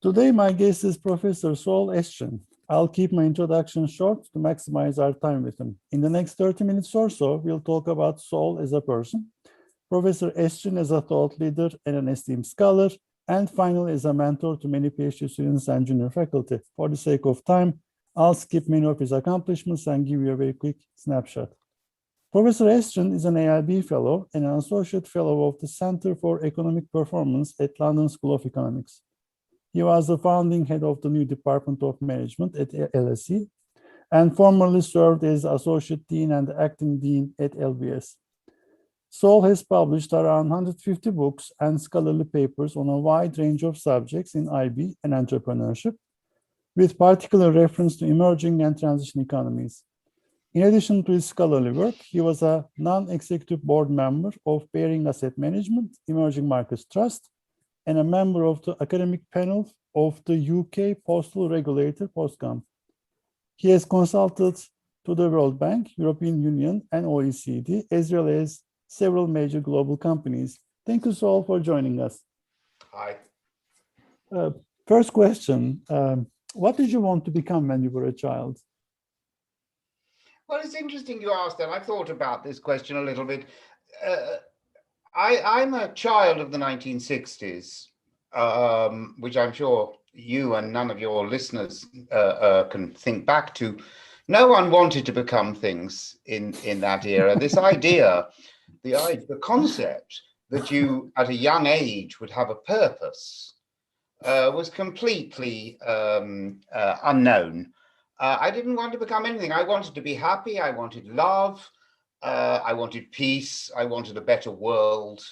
Today, my guest is Professor Saul Estrin. I'll keep my introduction short to maximize our time with him. In the next 30 minutes or so, we'll talk about Saul as a person, Professor Estrin as a thought leader and an esteemed scholar, and finally as a mentor to many PhD students and junior faculty. For the sake of time, I'll skip many of his accomplishments and give you a very quick snapshot. Professor Estrin is an AIB Fellow and an Associate Fellow of the Center for Economic Performance at London School of Economics. He was the founding head of the new Department of Management at LSE and formerly served as Associate Dean and Acting Dean at LBS. Saul has published around 150 books and scholarly papers on a wide range of subjects in IB and entrepreneurship, with particular reference to emerging and transition economies. In addition to his scholarly work, he was a non-executive board member of Baring Asset Management, Emerging Markets Trust, and a member of the academic panel of the UK postal regulator Postcom. He has consulted to the World Bank, European Union, and OECD, as well as several major global companies. Thank you, Saul, for joining us. Hi. First question, what did you want to become when you were a child? Well, it's interesting you asked that. I've thought about this question a little bit. I'm a child of the 1960s, which I'm sure you and none of your listeners can think back to. No one wanted to become things in that era. This idea, the concept that you at a young age would have a purpose was completely unknown. I didn't want to become anything. I wanted to be happy. I wanted love. I wanted peace. I wanted a better world.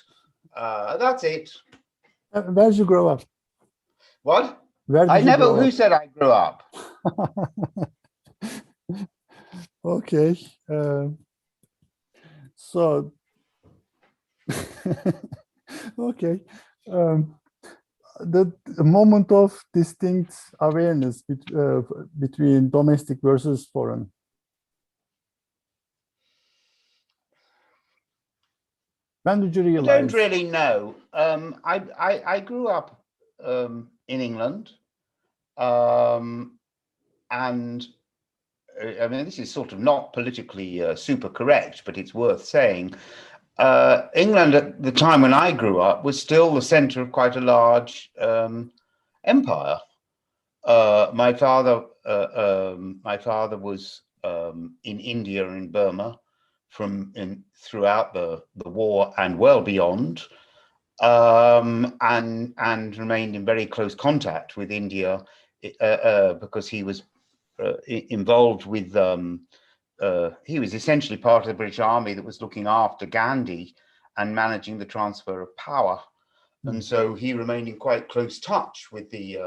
That's it. Where did you grow up? What? Where did you grow Who up? said I grew up? Okay. Okay. The moment of distinct awareness between domestic versus foreign. When did you realize? I don't really know. I grew up in England, and I mean, this is sort of not politically super correct, but it's worth saying. England at the time when I grew up was still the center of quite a large empire. My father was in India and Burma throughout the war and well beyond, and remained in very close contact with India because he was involved with he was essentially part of the British Army that was looking after Gandhi and managing the transfer of power. And so he remained in quite close touch with the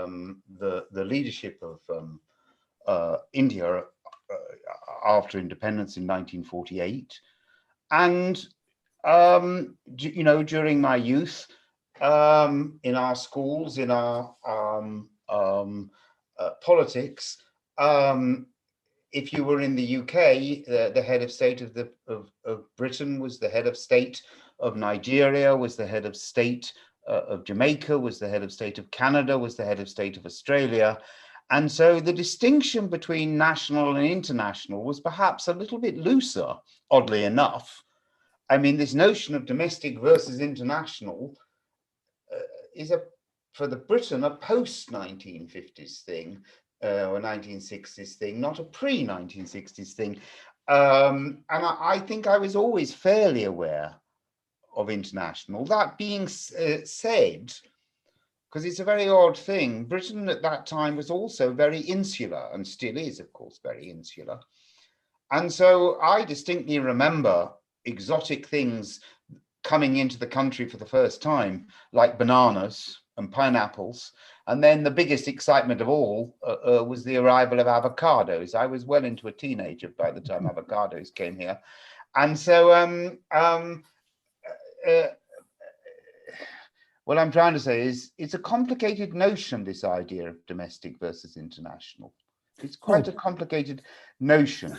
leadership of India after independence in 1948. And you know, during my youth, in our schools, in our politics, if you were in the UK, the head of state of Britain was the head of state of Nigeria, was the head of state of Jamaica, was the head of state of Canada, was the head of state of Australia. And so the distinction between national and international was perhaps a little bit looser, oddly enough. I mean, this notion of domestic versus international is for the Britain, a post-1950s thing, or 1960s thing, not a pre-1960s thing. And I think I was always fairly aware of international. That being said, because it's a very odd thing, Britain at that time was also very insular, and still is, of course, very insular. And so I distinctly remember exotic things coming into the country for the first time, like bananas and pineapples. And then the biggest excitement of all was the arrival of avocados. I was well into a teenager by the time avocados came here. And so what I'm trying to say is it's a complicated notion, this idea of domestic versus international. It's quite a complicated notion.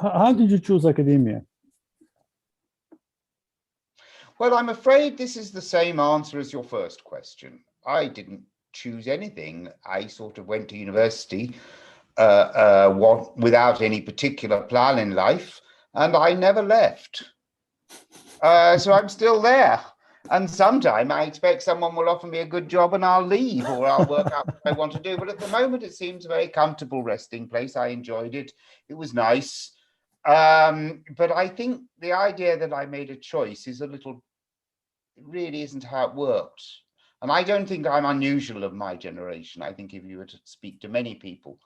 How did you choose academia? Well, I'm afraid this is the same answer as your first question. I didn't choose anything. I sort of went to university without any particular plan in life, and I never left. So I'm still there. And sometime I expect someone will offer me a good job and I'll leave, or I'll work out what I want to do. But at the moment, it seems a very comfortable resting place. I enjoyed it. It was nice. But I think the idea that I made a choice is a little, it really isn't how it worked. And I don't think I'm unusual of my generation. I think if you were to speak to many people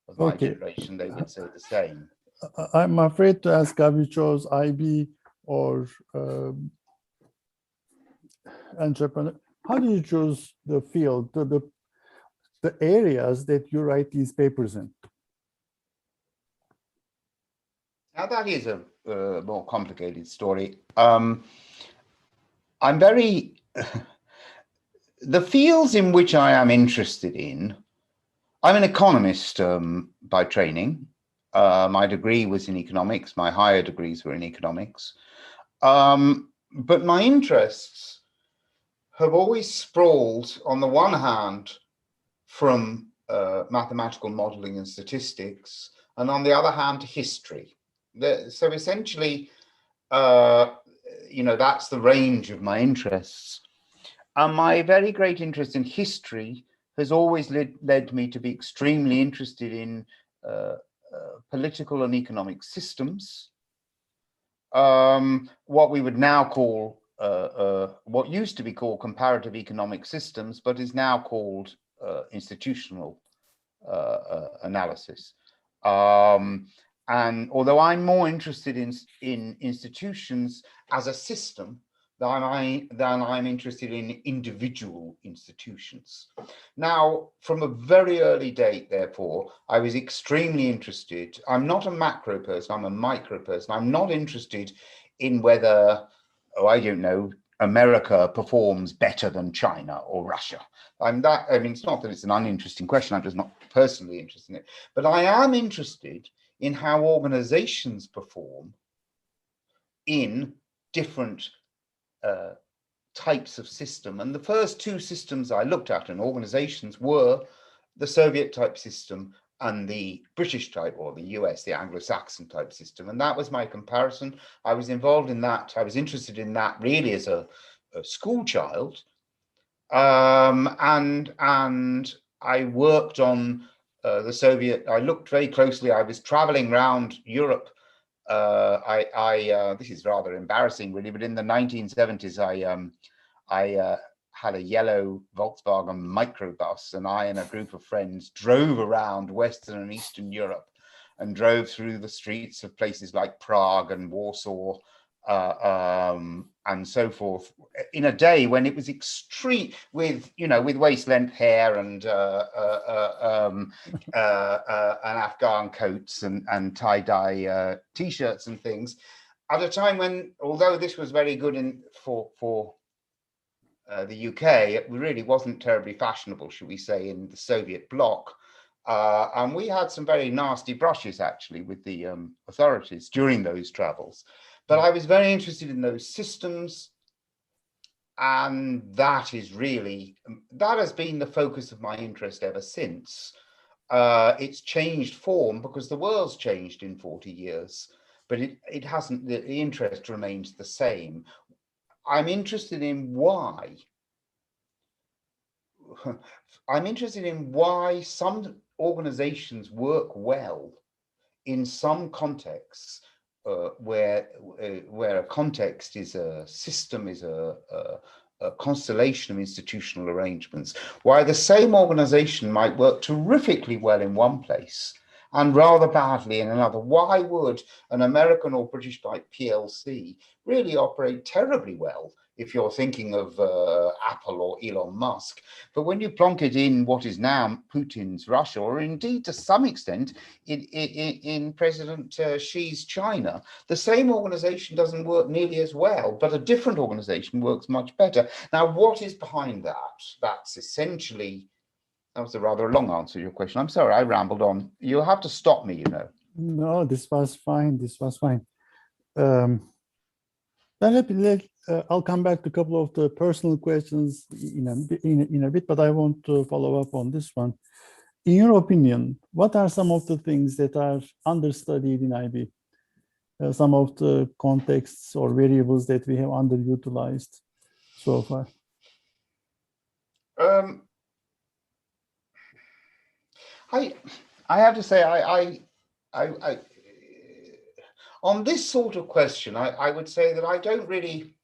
of my generation, they would say the same. I'm afraid to ask, have you chose IB or entrepreneur? How do you choose the field, the areas that you write these papers in? Now that is a more complicated story. I'm very, the fields in which I am interested in, I'm an economist by training. My degree was in economics, my higher degrees were in economics. But my interests have always sprawled, on the one hand, from mathematical modeling and statistics, and on the other hand, history. So essentially, that's the range of my interests. And my very great interest in history has always led me to be extremely interested in political and economic systems, what we would now call, what used to be called comparative economic systems, but is now called institutional analysis. And although I'm more interested in institutions as a system than I'm interested in individual institutions. Now, from a very early date, therefore, I was extremely interested. I'm not a macro person, I'm a micro person. I'm not interested in whether, I don't know, America performs better than China or Russia. It's not that it's an uninteresting question, I'm just not personally interested in it. But I am interested in how organizations perform in different types of system. And the first two systems I looked at in organizations were the Soviet type system and the British type, or the US, the Anglo-Saxon type system. And that was my comparison. I was involved in that. I was interested in that really as a school child. And I worked on the Soviet, I looked very closely. I was traveling around Europe. This is rather embarrassing, really, but in the 1970s, I had a yellow Volkswagen microbus, and I and a group of friends drove around Western and Eastern Europe and drove through the streets of places like Prague and Warsaw and so forth in a day when it was extreme, with waist length hair and Afghan coats and tie-dye t-shirts and things, at a time when, although this was very good for the UK, it really wasn't terribly fashionable, should we say, in the Soviet bloc. And we had some very nasty brushes, actually, with the authorities during those travels. But I was very interested in those systems. And that has been the focus of my interest ever since. It's changed form because the world's changed in 40 years, but it hasn't, the interest remains the same. I'm interested in why. I'm interested in why some organizations work well in some contexts, where a context is a system, is a constellation of institutional arrangements, why the same organization might work terrifically well in one place and rather badly in another. Why would an American or British type PLC really operate terribly well if you're thinking of Apple or Elon Musk? But when you plonk it in what is now Putin's Russia, or indeed to some extent in President Xi's China, the same organization doesn't work nearly as well, but a different organization works much better. Now, what is behind that? That's essentially, that was a rather long answer to your question. I'm sorry, I rambled on. You'll have to stop me, No, this was fine. This was fine. I'll come back to a couple of the personal questions in a bit, but I want to follow up on this one. In your opinion, what are some of the things that are understudied in IB? Some of the contexts or variables that we have underutilized so far? I have to say, I on this sort of question, I would say that I don't really,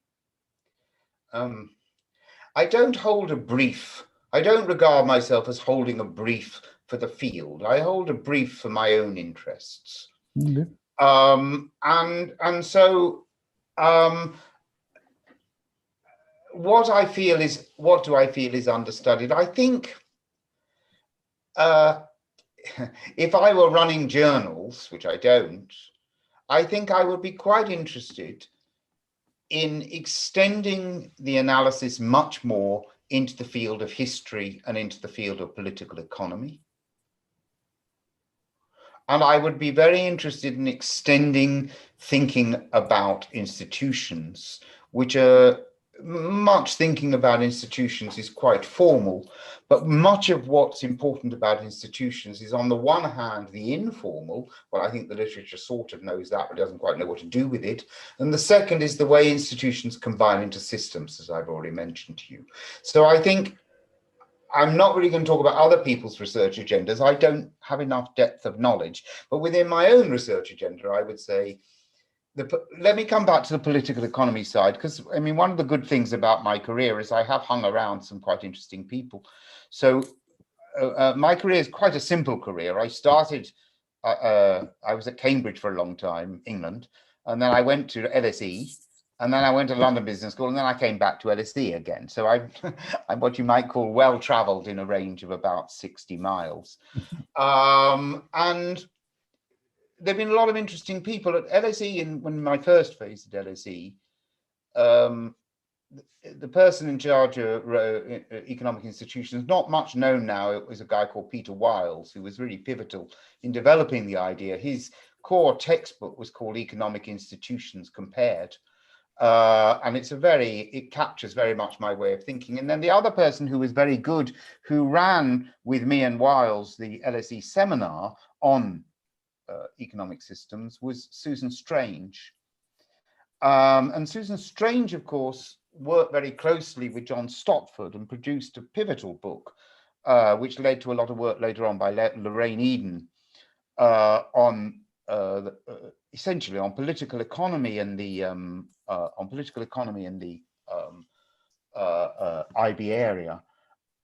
I don't hold a brief. I don't regard myself as holding a brief for the field. I hold a brief for my own interests. Okay. And so what do I feel is understudied? I think if I were running journals, which I don't, I think I would be quite interested in extending the analysis much more into the field of history and into the field of political economy. And I would be very interested in extending thinking about institutions, which are much thinking about institutions is quite formal, but much of what's important about institutions is, on the one hand, the informal. Well, I think the literature sort of knows that, but doesn't quite know what to do with it. And the second is the way institutions combine into systems, as I've already mentioned to you. So I think I'm not really going to talk about other people's research agendas. I don't have enough depth of knowledge, but within my own research agenda, I would say, let me come back to the political economy side, because I mean, one of the good things about my career is I have hung around some quite interesting people. So my career is quite a simple career. I started, I was at Cambridge for a long time, England, and then I went to LSE, and then I went to London Business School, and then I came back to LSE again. So I'm what you might call well-traveled in a range of about 60 miles. And there've been a lot of interesting people at LSE. And when my first phase at LSE, the person in charge of economic institutions, not much known now, it was a guy called Peter Wiles, who was really pivotal in developing the idea. His core textbook was called Economic Institutions Compared. And it captures very much my way of thinking. And then the other person who was very good, who ran with me and Wiles the LSE seminar on economic systems, was Susan Strange. And Susan Strange, of course, worked very closely with John Stopford and produced a pivotal book, which led to a lot of work later on by Lorraine Eden on essentially on political economy and the IB area.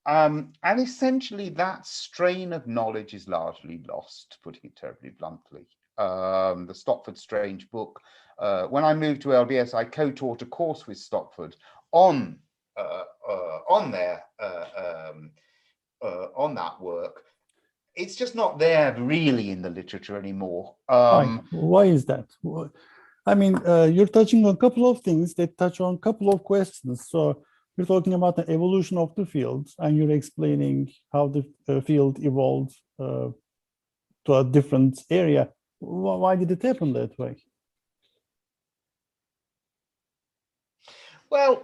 And essentially that strain of knowledge is largely lost, putting it terribly bluntly. The Stopford Strange book. When I moved to LBS, I co-taught a course with Stopford on that work. It's just not there really in the literature anymore. Why is that? I mean, you're touching on a couple of things that touch on a couple of questions. So you're talking about the evolution of the field, and you're explaining how the field evolved to a different area. Why did it happen that way? Well,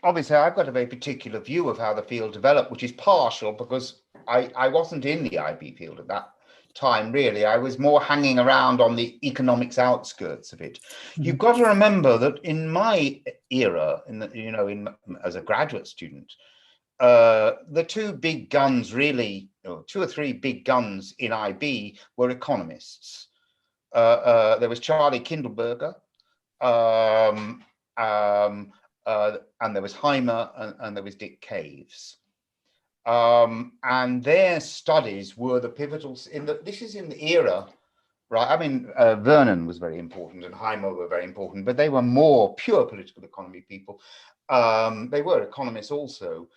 obviously, I've got a very particular view of how the field developed, which is partial because I wasn't in the IB field at that time, really. I was more hanging around on the economics outskirts of it. You've got to remember that in my era, as a graduate student, the two big guns really, two or three big guns in IB were economists. There was Charlie Kindleberger, and there was Heimer, and there was Dick Caves. And their studies were the pivotals this is in the era, right? I mean, Vernon was very important and Heimer were very important, but they were more pure political economy people. They were economists also.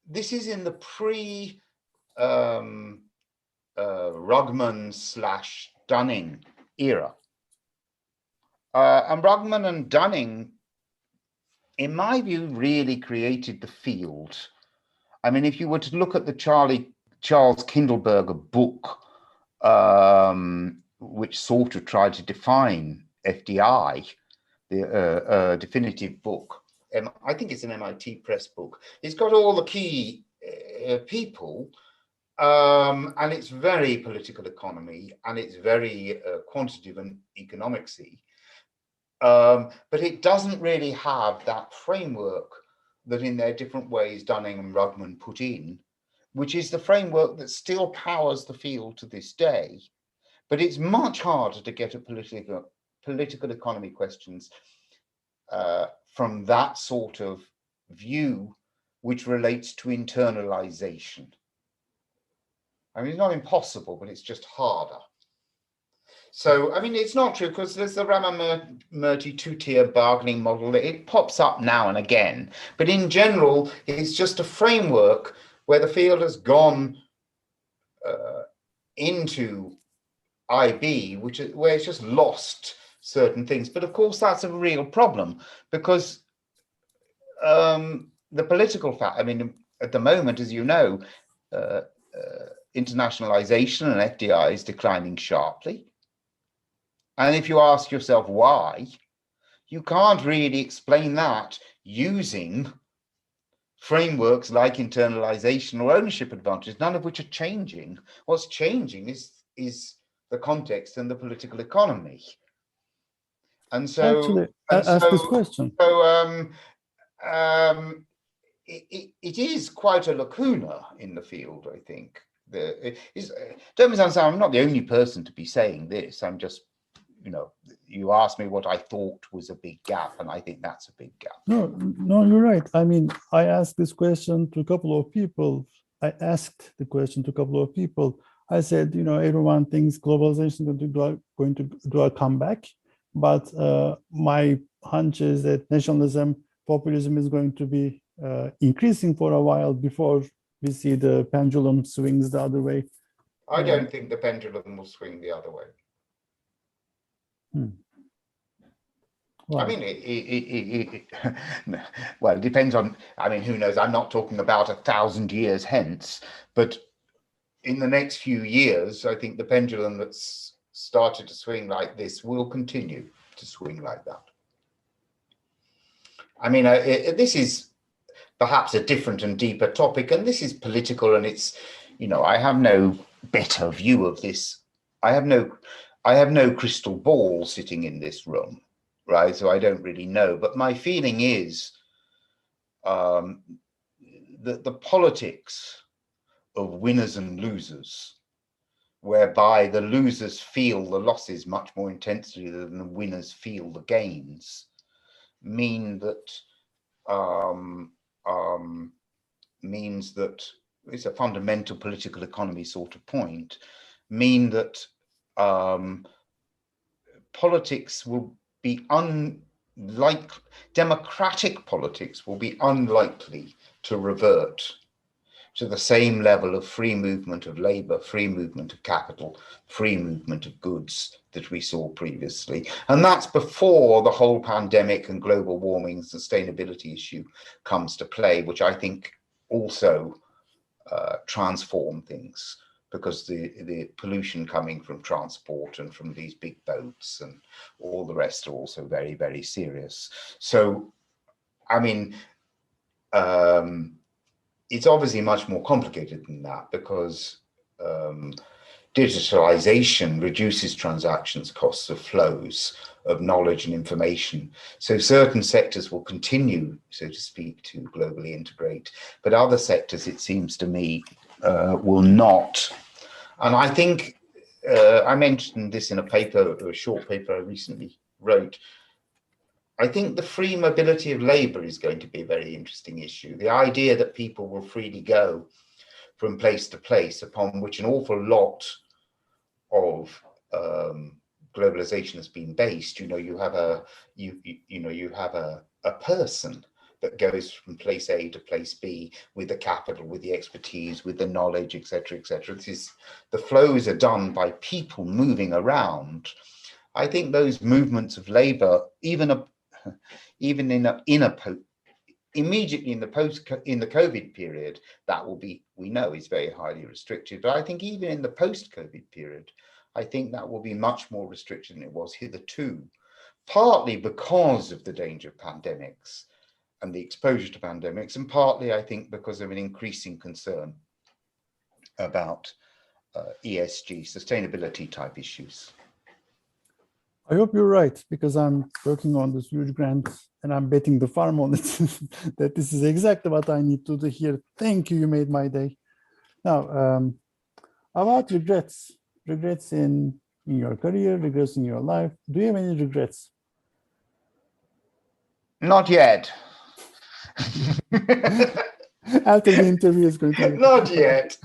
This is in the Rugman/Dunning era. And Rugman and Dunning, in my view, really created the field. I mean, if you were to look at the Charles Kindleberger book, which sort of tried to define FDI, definitive book. I think it's an MIT Press book. It's got all the key people, and it's very political economy, and it's very quantitative and economicsy. But it doesn't really have that framework that in their different ways Dunning and Rugman put in, which is the framework that still powers the field to this day. But it's much harder to get at political economy questions from that sort of view, which relates to internalization. I mean, it's not impossible, but it's just harder. So, I mean, it's not true, because there's the Ramamurti two-tier bargaining model. It pops up now and again, but in general, it's just a framework where the field has gone into IB, where it's just lost certain things. But of course, that's a real problem, because the political fact, I mean, at the moment, as you know, internationalization and FDI is declining sharply. And if you ask yourself why, you can't really explain that using frameworks like internalization or ownership advantages, none of which are changing. What's changing is the context and the political economy. And so, actually, ask this question. It is quite a lacuna in the field, I think. Don't misunderstand, I'm not the only person to be saying this. I'm just, you asked me what I thought was a big gap, and I think that's a big gap. No, you're right. I mean, I asked this question to a couple of people. I said, everyone thinks globalization is going to do a comeback, but my hunch is that nationalism, populism is going to be increasing for a while before we see the pendulum swings the other way. I don't think the pendulum will swing the other way. Wow. I mean, well, it depends on, I mean, who knows? I'm not talking about 1,000 years hence, but in the next few years, I think the pendulum that's started to swing like this will continue to swing like that. I mean, this is perhaps a different and deeper topic, and this is political, and it's, I have no better view of this. I have no crystal ball sitting in this room, right? So I don't really know, but my feeling is that the politics of winners and losers, whereby the losers feel the losses much more intensely than the winners feel the gains, means that it's a fundamental political economy sort of point, mean that politics will be democratic politics will be unlikely to revert to the same level of free movement of labor, free movement of capital, free movement of goods that we saw previously. And that's before the whole pandemic and global warming sustainability issue comes to play, which I think also transform things, because the pollution coming from transport and from these big boats and all the rest are also very, very serious. So, I mean, it's obviously much more complicated than that, because digitalization reduces transactions, costs of flows of knowledge and information. So certain sectors will continue, so to speak, to globally integrate, but other sectors, it seems to me, will not. And I think I mentioned this in a short paper I recently wrote. I think the free mobility of labor is going to be a very interesting issue. The idea that people will freely go from place to place, upon which an awful lot of globalization has been based. You have a person that goes from place A to place B with the capital, with the expertise, with the knowledge, etc., etc. The flows are done by people moving around. I think those movements of labor, immediately in the COVID period, that will be, we know, is very highly restricted. But I think even in the post-COVID period, I think that will be much more restricted than it was hitherto, partly because of the danger of pandemics and the exposure to pandemics, and partly, I think, because of an increasing concern about ESG, sustainability type issues. I hope you're right, because I'm working on this huge grant and I'm betting the farm on it that this is exactly what I need to do here. Thank you, you made my day. Now, about regrets in your career, regrets in your life. Do you have any regrets? Not yet. After the interview is going to be not yet.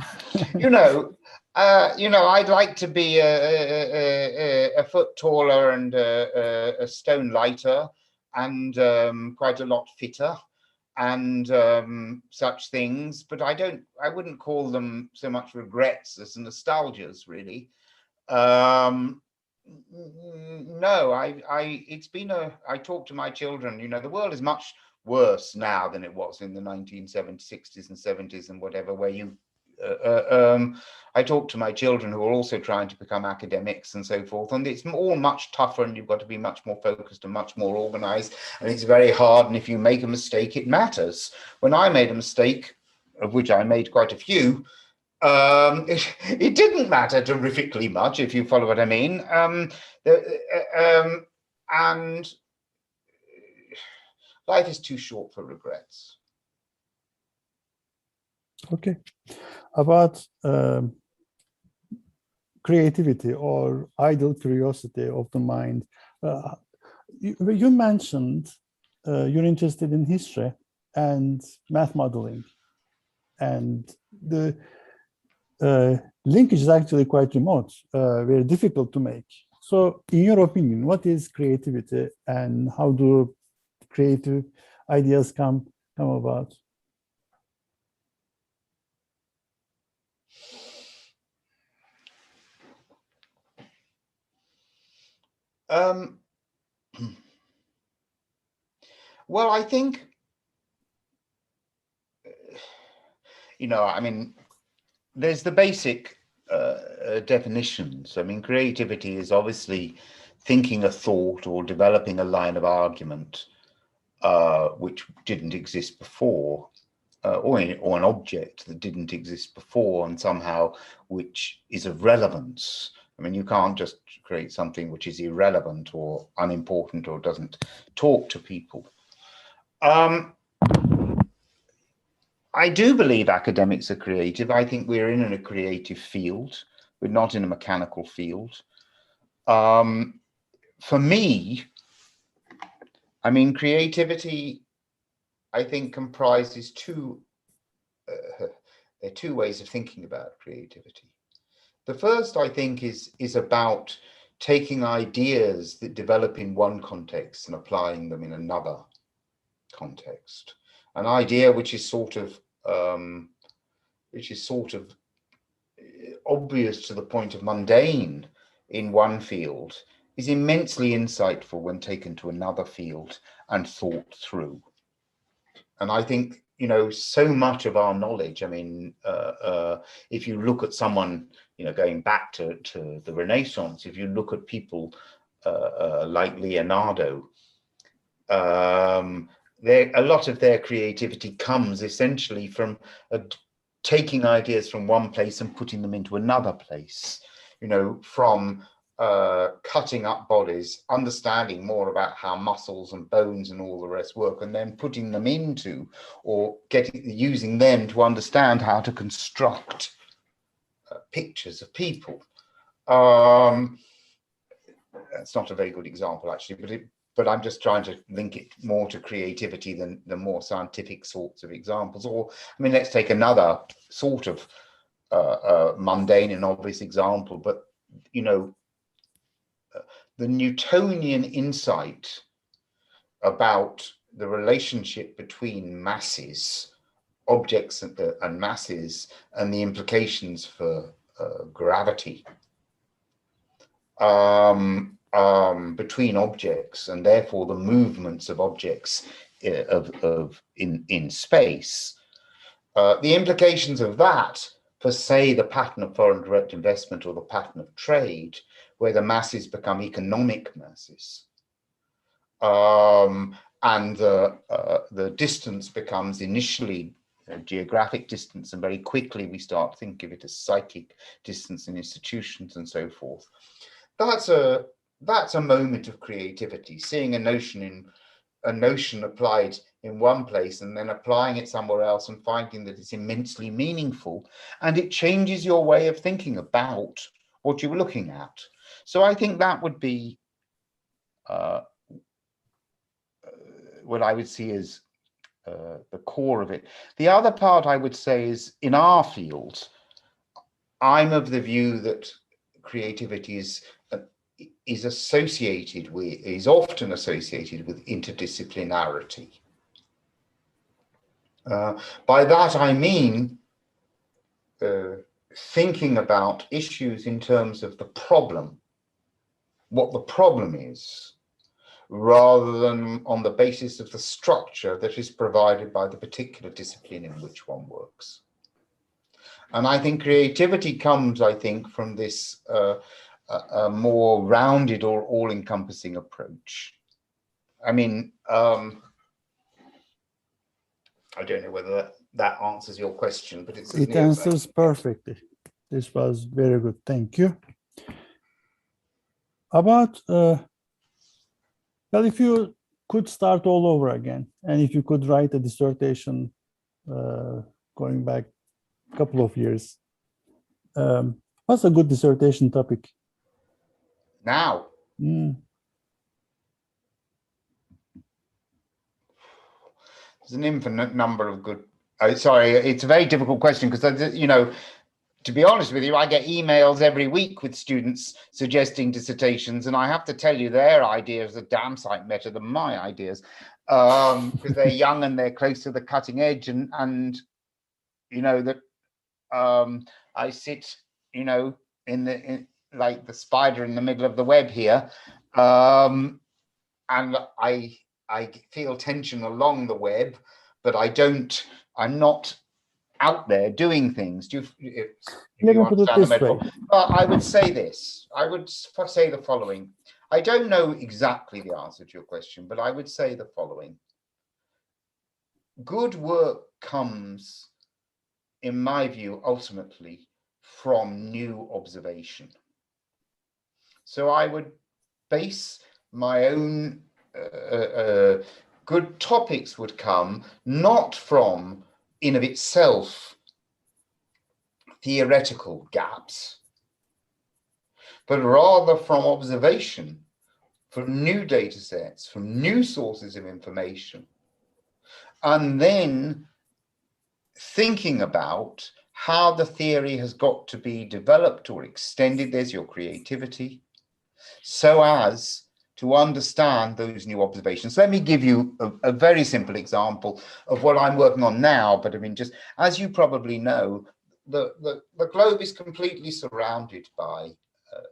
I'd like to be a foot taller and a stone lighter and quite a lot fitter and such things, but I wouldn't call them so much regrets as nostalgias, really. No, I talk to my children, the world is much worse now than it was in the 1960s and 70s and whatever, where I talk to my children who are also trying to become academics and so forth, and it's all much tougher, and you've got to be much more focused and much more organized, and it's very hard, and if you make a mistake, it matters. When I made a mistake, of which I made quite a few, it didn't matter terrifically much, if you follow what I mean. And life is too short for regrets. Okay. About creativity or idle curiosity of the mind. You mentioned you're interested in history and math modeling, and the linkage is actually quite remote, very difficult to make. So in your opinion, what is creativity and how do creative ideas come about? Well, I think, there's the basic definitions. Creativity is obviously thinking a thought or developing a line of argument which didn't exist before, or an object that didn't exist before, and somehow which is of relevance. You can't just create something which is irrelevant or unimportant or doesn't talk to people. I do believe academics are creative. I think we're in a creative field. We're not in a mechanical field. For me, creativity, I think, comprises two ways of thinking about creativity. The first, I think, is about taking ideas that develop in one context and applying them in another context. An idea which is sort of obvious to the point of mundane in one field is immensely insightful when taken to another field and thought through. And I think, so much of our knowledge, if you look at someone, going back to the Renaissance, if you look at people like Leonardo, a lot of their creativity comes essentially from taking ideas from one place and putting them into another place, from cutting up bodies, understanding more about how muscles and bones and all the rest work, and then putting them into, or using them to understand how to construct pictures of people. That's not a very good example, actually, but I'm just trying to link it more to creativity than the more scientific sorts of examples. Or, let's take another sort of mundane and obvious example, but, the Newtonian insight about the relationship between masses, objects and masses, and the implications for gravity between objects, and therefore the movements of objects in space. The implications of that for, say, the pattern of foreign direct investment or the pattern of trade, where the masses become economic masses, and the distance becomes initially geographic distance, and very quickly we start thinking of it as psychic distance in institutions and so forth. That's a moment of creativity, seeing a notion applied in one place and then applying it somewhere else and finding that it's immensely meaningful, and it changes your way of thinking about what you were looking at. So I think that would be what I would see as the core of it. The other part I would say is, in our field, I'm of the view that creativity is often associated with interdisciplinarity. By that I mean thinking about issues in terms of the problem, what the problem is, rather than on the basis of the structure that is provided by the particular discipline in which one works. And I think creativity comes, from this a more rounded or all-encompassing approach. I mean, I don't know whether that answers your question, but it answers perfectly. This was very good. Thank you. About, well, if you could start all over again, and if you could write a dissertation going back a couple of years, what's a good dissertation topic? Now? There's an infinite number of good. Sorry, it's a very difficult question because, you know, to be honest with you, I get emails every week with students suggesting dissertations, and I have to tell you, their ideas are damn sight better than my ideas, because they're young and they're close to the cutting edge, and you know that I sit, you know, like the spider in the middle of the web here, and I feel tension along the web, but I'm not out there doing things. Do you, Let me put it this way. I would say this. I would say the following. I don't know exactly the answer to your question, but I would say the following. Good work comes, in my view, ultimately from new observation. So I would base my own good topics would come not from, in of itself, theoretical gaps, but rather from observation, from new data sets, from new sources of information, and then thinking about how the theory has got to be developed or extended, there's your creativity, so as to understand those new observations. Let me give you a very simple example of what I'm working on now, but I mean, just as you probably know, the globe is completely surrounded by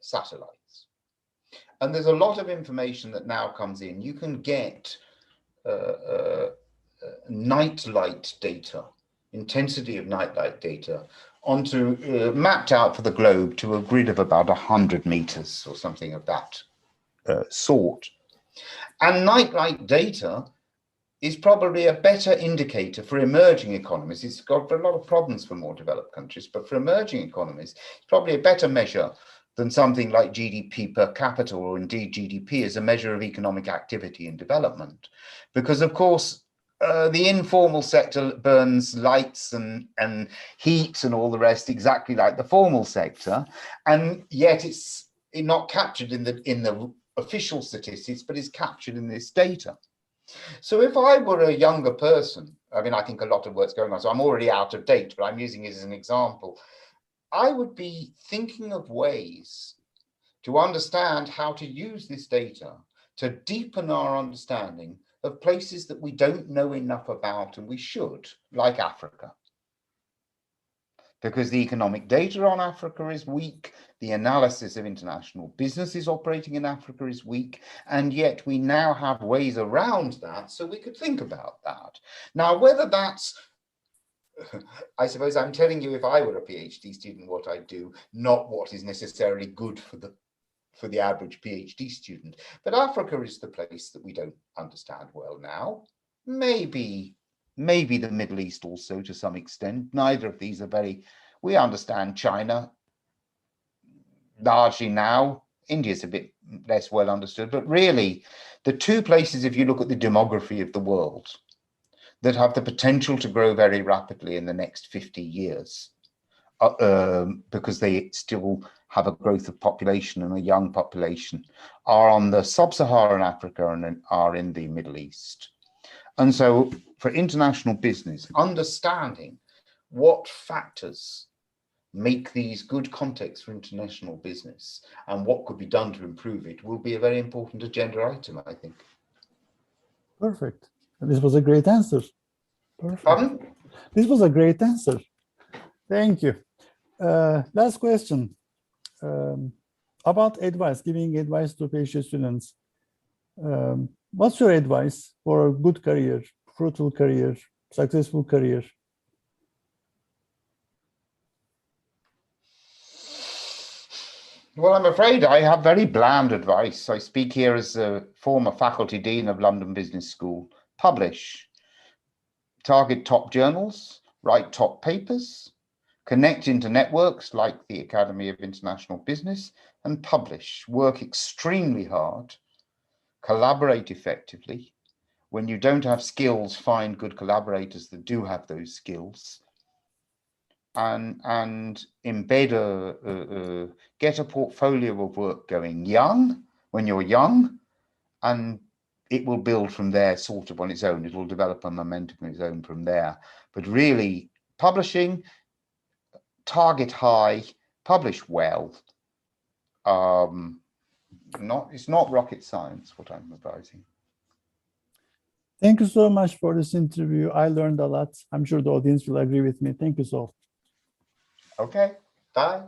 satellites. And there's a lot of information that now comes in. You can get nightlight data, intensity of nightlight data, onto mapped out for the globe to a grid of about 100 meters or something of that sort. And nightlight data is probably a better indicator for emerging economies. It's got a lot of problems for more developed countries, but for emerging economies, it's probably a better measure than something like GDP per capita, or indeed GDP as a measure of economic activity and development. Because of course, the informal sector burns lights and heat and all the rest exactly like the formal sector, and yet it's not captured in the official statistics, but is captured in this data. So if I were a younger person, I mean, I think a lot of work's going on, so I'm already out of date, but I'm using it as an example. I would be thinking of ways to understand how to use this data to deepen our understanding of places that we don't know enough about, and we should, like Africa. Because the economic data on Africa is weak, the analysis of international businesses operating in Africa is weak, and yet we now have ways around that, so we could think about that. Now, whether that's, I suppose I'm telling you, if I were a PhD student, what I'd do, not what is necessarily good for the for the average PhD student. But Africa is the place that we don't understand well now. Maybe the Middle East also to some extent. Neither of these are we understand China largely now. India's a bit less well understood, but really the two places, if you look at the demography of the world, that have the potential to grow very rapidly in the next 50 years, because they still have a growth of population and a young population, are on the sub-Saharan Africa and are in the Middle East. And so for international business, understanding what factors make these good contexts for international business and what could be done to improve it will be a very important agenda item, I think. Perfect. This was a great answer. Perfect. Pardon? This was a great answer. Thank you. Last question. About advice, giving advice to PhD students. What's your advice for a good career, fruitful career, successful career? Well, I'm afraid I have very bland advice. I speak here as a former faculty dean of London Business School. Publish. Target top journals, write top papers, connect into networks like the Academy of International Business, and publish. Work extremely hard, collaborate effectively. When you don't have skills, find good collaborators that do have those skills, and embed get a portfolio of work going when you're young, and it will build from there sort of on its own. It will develop a momentum on its own from there. But really, publishing, target high, publish well. It's not rocket science, what I'm advising. Thank you so much for this interview. I learned a lot. I'm sure the audience will agree with me. Thank you, Saul. Okay, bye.